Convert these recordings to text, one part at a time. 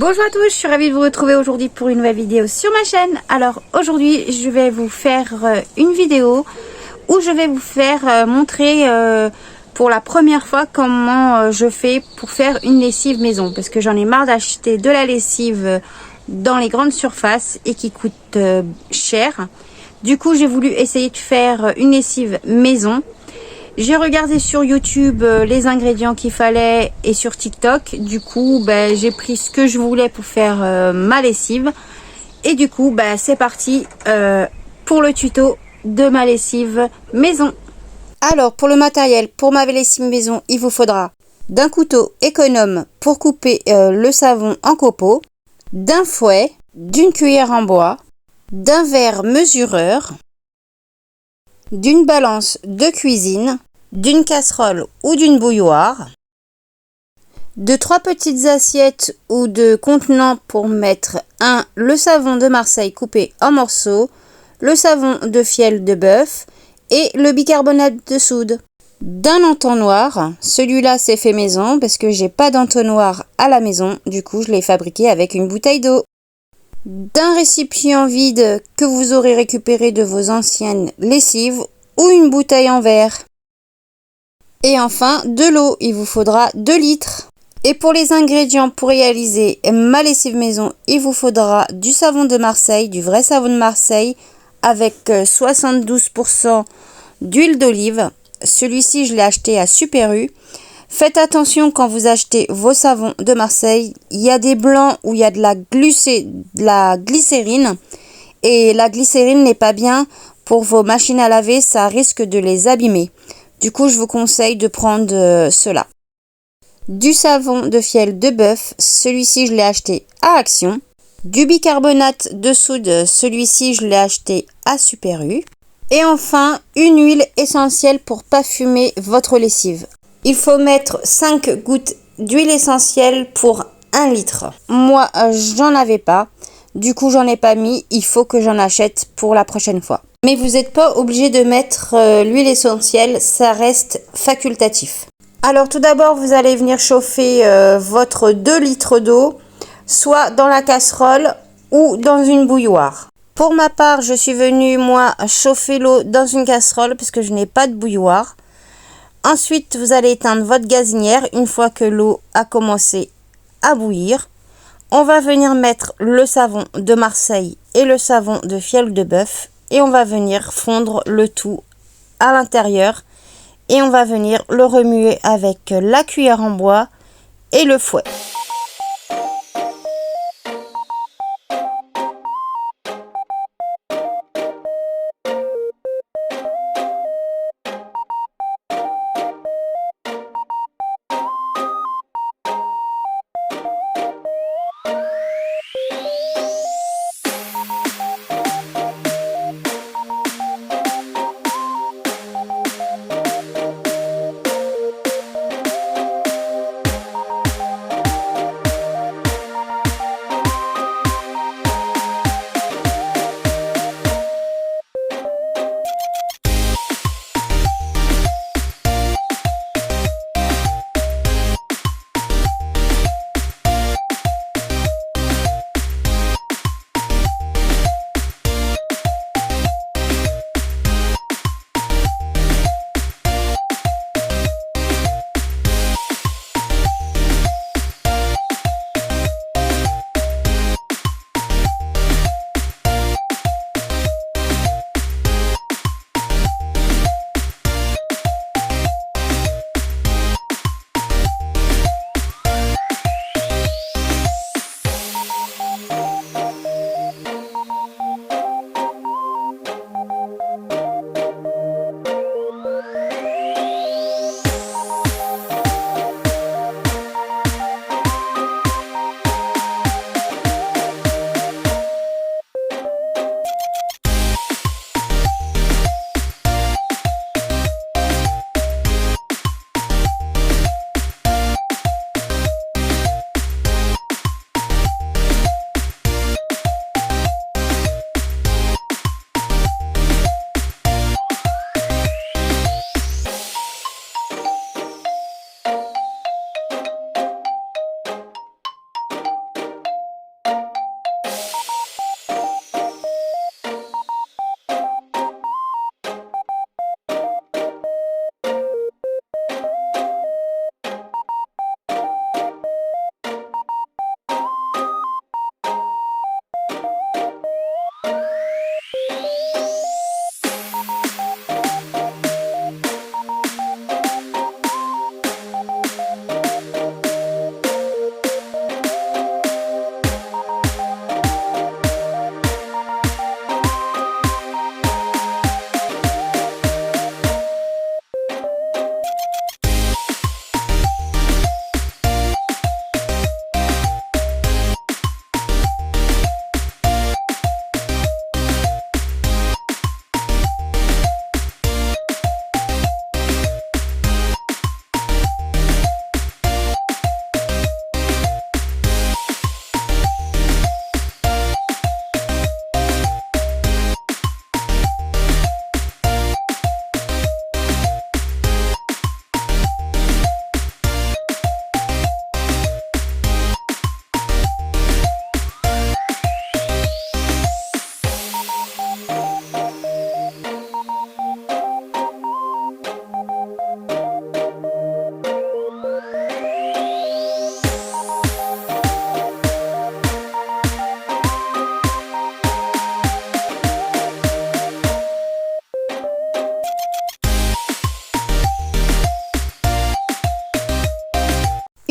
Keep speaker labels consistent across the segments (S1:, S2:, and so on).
S1: Bonjour à tous, je suis ravie de vous retrouver aujourd'hui pour une nouvelle vidéo sur ma chaîne. Alors aujourd'hui je vais vous faire une vidéo où je vais vous faire montrer pour la première fois comment je fais pour faire une lessive maison. Parce que j'en ai marre d'acheter de la lessive dans les grandes surfaces et qui coûte cher. Du coup j'ai voulu essayer de faire une lessive maison. J'ai regardé sur YouTube les ingrédients qu'il fallait et sur TikTok. Du coup, j'ai pris ce que je voulais pour faire ma lessive. Et du coup, c'est parti pour le tuto de ma lessive maison. Alors, pour le matériel, pour ma lessive maison, il vous faudra d'un couteau économe pour couper le savon en copeaux, d'un fouet, d'une cuillère en bois, d'un verre mesureur, d'une balance de cuisine, d'une casserole ou d'une bouilloire, de 3 petites assiettes ou de contenants pour mettre le savon de Marseille coupé en morceaux, le savon de fiel de bœuf et le bicarbonate de soude, d'un entonnoir, celui-là c'est fait maison parce que j'ai pas d'entonnoir à la maison, du coup je l'ai fabriqué avec une bouteille d'eau, d'un récipient vide que vous aurez récupéré de vos anciennes lessives ou une bouteille en verre. Et enfin, de l'eau, il vous faudra 2 litres. Et pour les ingrédients pour réaliser ma lessive maison, il vous faudra du savon de Marseille, du vrai savon de Marseille, avec 72% d'huile d'olive. Celui-ci, je l'ai acheté à Super U. Faites attention quand vous achetez vos savons de Marseille. Il y a des blancs où il y a de la glycérine. Et la glycérine n'est pas bien pour vos machines à laver, ça risque de les abîmer. Du coup, je vous conseille de prendre cela. Du savon de fiel de bœuf, celui-ci je l'ai acheté à Action. Du bicarbonate de soude, celui-ci je l'ai acheté à Super U. Et enfin, une huile essentielle pour parfumer votre lessive. Il faut mettre 5 gouttes d'huile essentielle pour 1 litre. Moi, j'en avais pas. Du coup, j'en ai pas mis. Il faut que j'en achète pour la prochaine fois. Mais vous n'êtes pas obligé de mettre l'huile essentielle, ça reste facultatif. Alors tout d'abord, vous allez venir chauffer votre 2 litres d'eau, soit dans la casserole ou dans une bouilloire. Pour ma part, je suis venue, moi, chauffer l'eau dans une casserole parce que je n'ai pas de bouilloire. Ensuite, vous allez éteindre votre gazinière une fois que l'eau a commencé à bouillir. On va venir mettre le savon de Marseille et le savon de fiel de bœuf. Et on va venir fondre le tout à l'intérieur et on va venir le remuer avec la cuillère en bois et le fouet.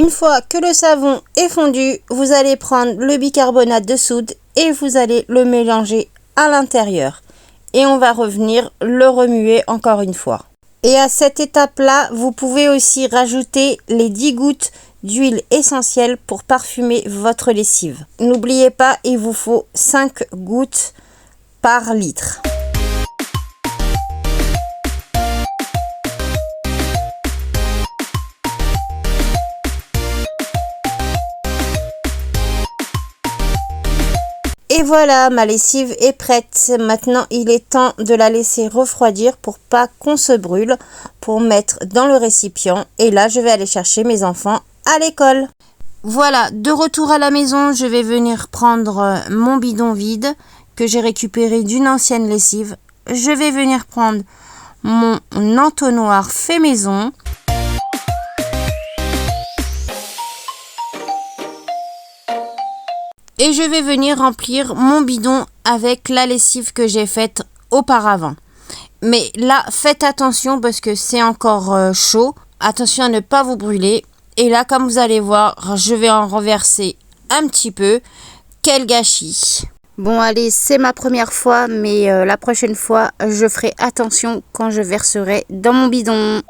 S1: Une fois que le savon est fondu, vous allez prendre le bicarbonate de soude et vous allez le mélanger à l'intérieur. Et on va revenir le remuer encore une fois. Et à cette étape-là, vous pouvez aussi rajouter les 10 gouttes d'huile essentielle pour parfumer votre lessive. N'oubliez pas, il vous faut 5 gouttes par litre. Et voilà, ma lessive est prête. Maintenant, il est temps de la laisser refroidir pour pas qu'on se brûle, pour mettre dans le récipient. Et là, je vais aller chercher mes enfants à l'école. Voilà, de retour à la maison, je vais venir prendre mon bidon vide que j'ai récupéré d'une ancienne lessive. Je vais venir prendre mon entonnoir fait maison. Et je vais venir remplir mon bidon avec la lessive que j'ai faite auparavant. Mais là, faites attention parce que c'est encore chaud. Attention à ne pas vous brûler. Et là, comme vous allez voir, je vais en renverser un petit peu. Quel gâchis! Bon, allez, c'est ma première fois, mais la prochaine fois, je ferai attention quand je verserai dans mon bidon.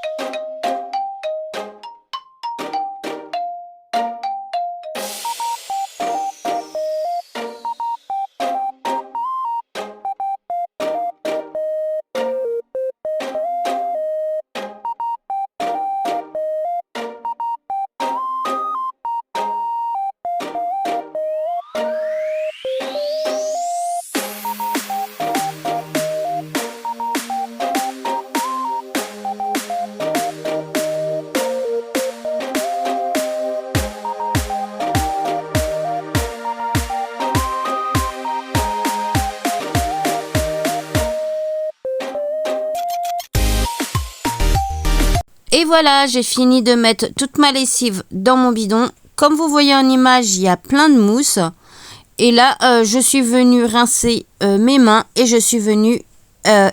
S1: Et voilà, j'ai fini de mettre toute ma lessive dans mon bidon. Comme vous voyez en image, il y a plein de mousse. Et là, je suis venue rincer mes mains et je suis venue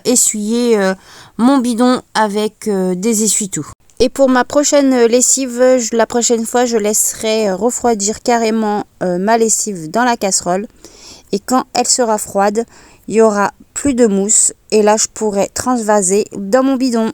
S1: essuyer mon bidon avec des essuie-tout. Et pour ma prochaine lessive, la prochaine fois, je laisserai refroidir carrément ma lessive dans la casserole. Et quand elle sera froide, il y aura plus de mousse. Et là, je pourrai transvaser dans mon bidon.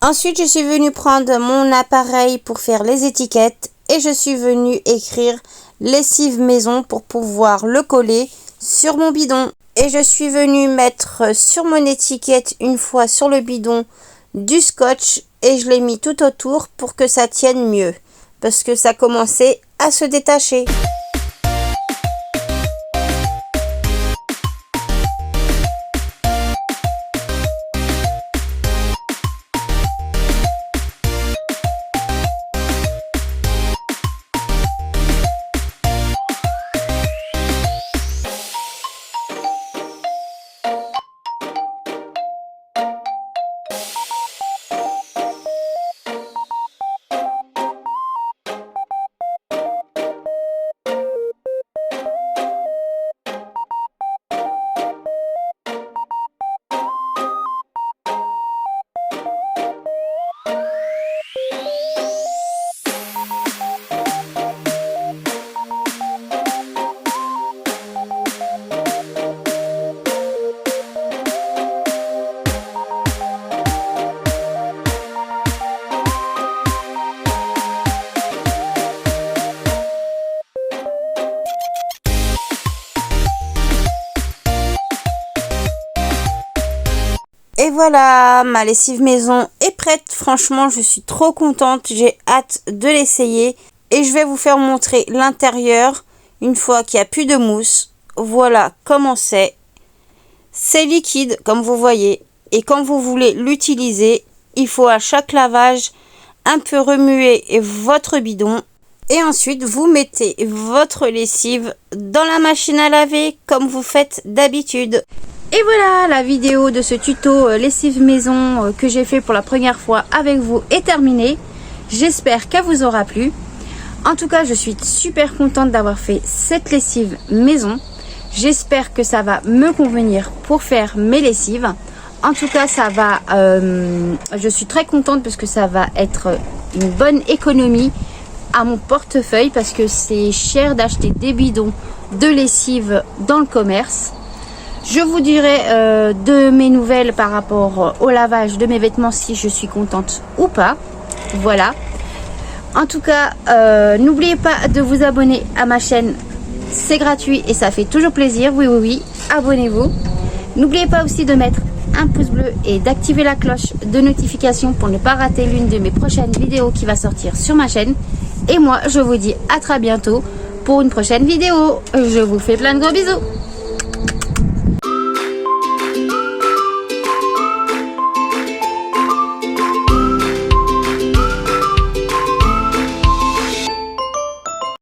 S1: Ensuite, je suis venue prendre mon appareil pour faire les étiquettes et je suis venue écrire lessive maison pour pouvoir le coller sur mon bidon. Et je suis venue mettre sur mon étiquette, une fois sur le bidon, du scotch et je l'ai mis tout autour pour que ça tienne mieux parce que ça commençait à se détacher. voilà, ma lessive maison est prête. Franchement, je suis trop contente. J'ai hâte de l'essayer. Et je vais vous faire montrer l'intérieur une fois qu'il n'y a plus de mousse. Voilà comment c'est. C'est liquide, comme vous voyez. Et quand vous voulez l'utiliser, il faut à chaque lavage un peu remuer votre bidon. Et ensuite, vous mettez votre lessive dans la machine à laver comme vous faites d'habitude. Et voilà, la vidéo de ce tuto lessive maison que j'ai fait pour la première fois avec vous est terminée. J'espère qu'elle vous aura plu. En tout cas, je suis super contente d'avoir fait cette lessive maison. J'espère que ça va me convenir pour faire mes lessives. En tout cas, ça va. Je suis très contente parce que ça va être une bonne économie à mon portefeuille parce que c'est cher d'acheter des bidons de lessive dans le commerce. Je vous dirai de mes nouvelles par rapport au lavage de mes vêtements si je suis contente ou pas. Voilà. En tout cas, n'oubliez pas de vous abonner à ma chaîne. C'est gratuit et ça fait toujours plaisir. Oui, oui, oui. Abonnez-vous. N'oubliez pas aussi de mettre un pouce bleu et d'activer la cloche de notification pour ne pas rater l'une de mes prochaines vidéos qui va sortir sur ma chaîne. Et moi, je vous dis à très bientôt pour une prochaine vidéo. Je vous fais plein de gros bisous.